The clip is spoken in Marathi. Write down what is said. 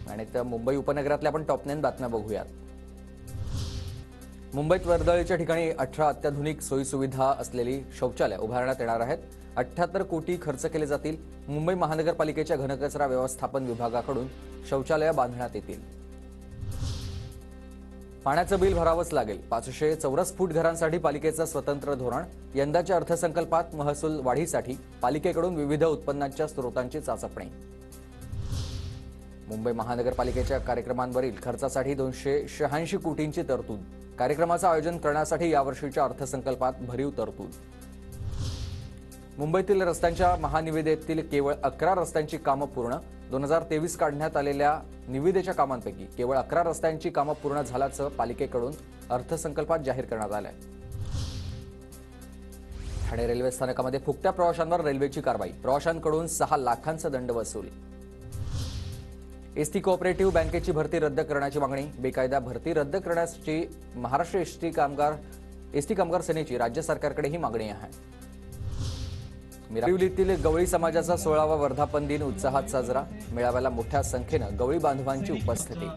आणि तर मुंबई उपनगरातल्या आपण टॉप 9 बातम्या बघूयात। मुंबईत वर्दळीच्या ठिकाणी 18 अत्याधुनिक सोयीसुविधा असलेली शौचालय उभारण्यात येणार आहेत। 78 कोटी खर्च केले जातील। मुंबई महानगरपालिकेच्या घनकचरा व्यवस्थापन विभागाकडून शौचालय बांधण्यात येतील। पाण्याचं बिल भरावंच लागेल। 500 चौरस फूट घरांसाठी पालिकेचं स्वतंत्र धोरण। यंदाच्या अर्थसंकल्पात महसूल वाढीसाठी पालिकेकडून विविध उत्पन्नाच्या स्रोतांची चाचपणी। मुंबई महानगरपालिकेच्या कार्यक्रमांवरील खर्चासाठी 286 कोटींची तरतूद। कार्यक्रमाचं आयोजन करण्यासाठी यावर्षीच्या अर्थसंकल्पात भरीव तरतूद। मुंबईतील रस्त्यांच्या महानिविदेतील केवळ 11 रस्त्यांची कामं पूर्ण। 2023 काढण्यात आलेल्या निविदेच्या कामांपैकी केवळ 11 रस्त्यांची कामं पूर्ण झाल्याचं पालिकेकडून अर्थसंकल्पात जाहीर करण्यात आलंय। ठाणे रेल्वे स्थानकामध्ये फुकट्या प्रवाशांवर रेल्वेची कारवाई। प्रवाशांकडून 6 लाखांचा दंड वसूल। एसटी कोऑपरेटिव्ह बँकेची भरती रद्द करण्याची मागणी। बेकायदा भरती रद्द करण्याची महाराष्ट्र एसटी कामगार सेनेची राज्य सरकारकडे ही मागणी आहे। मिरवलीतील गवळी समाजाचा 16वा वर्धापन दिन उत्साहात साजरा। मेळाव्याला मोठ्या संख्येनं गवळी बांधवांची उपस्थिती।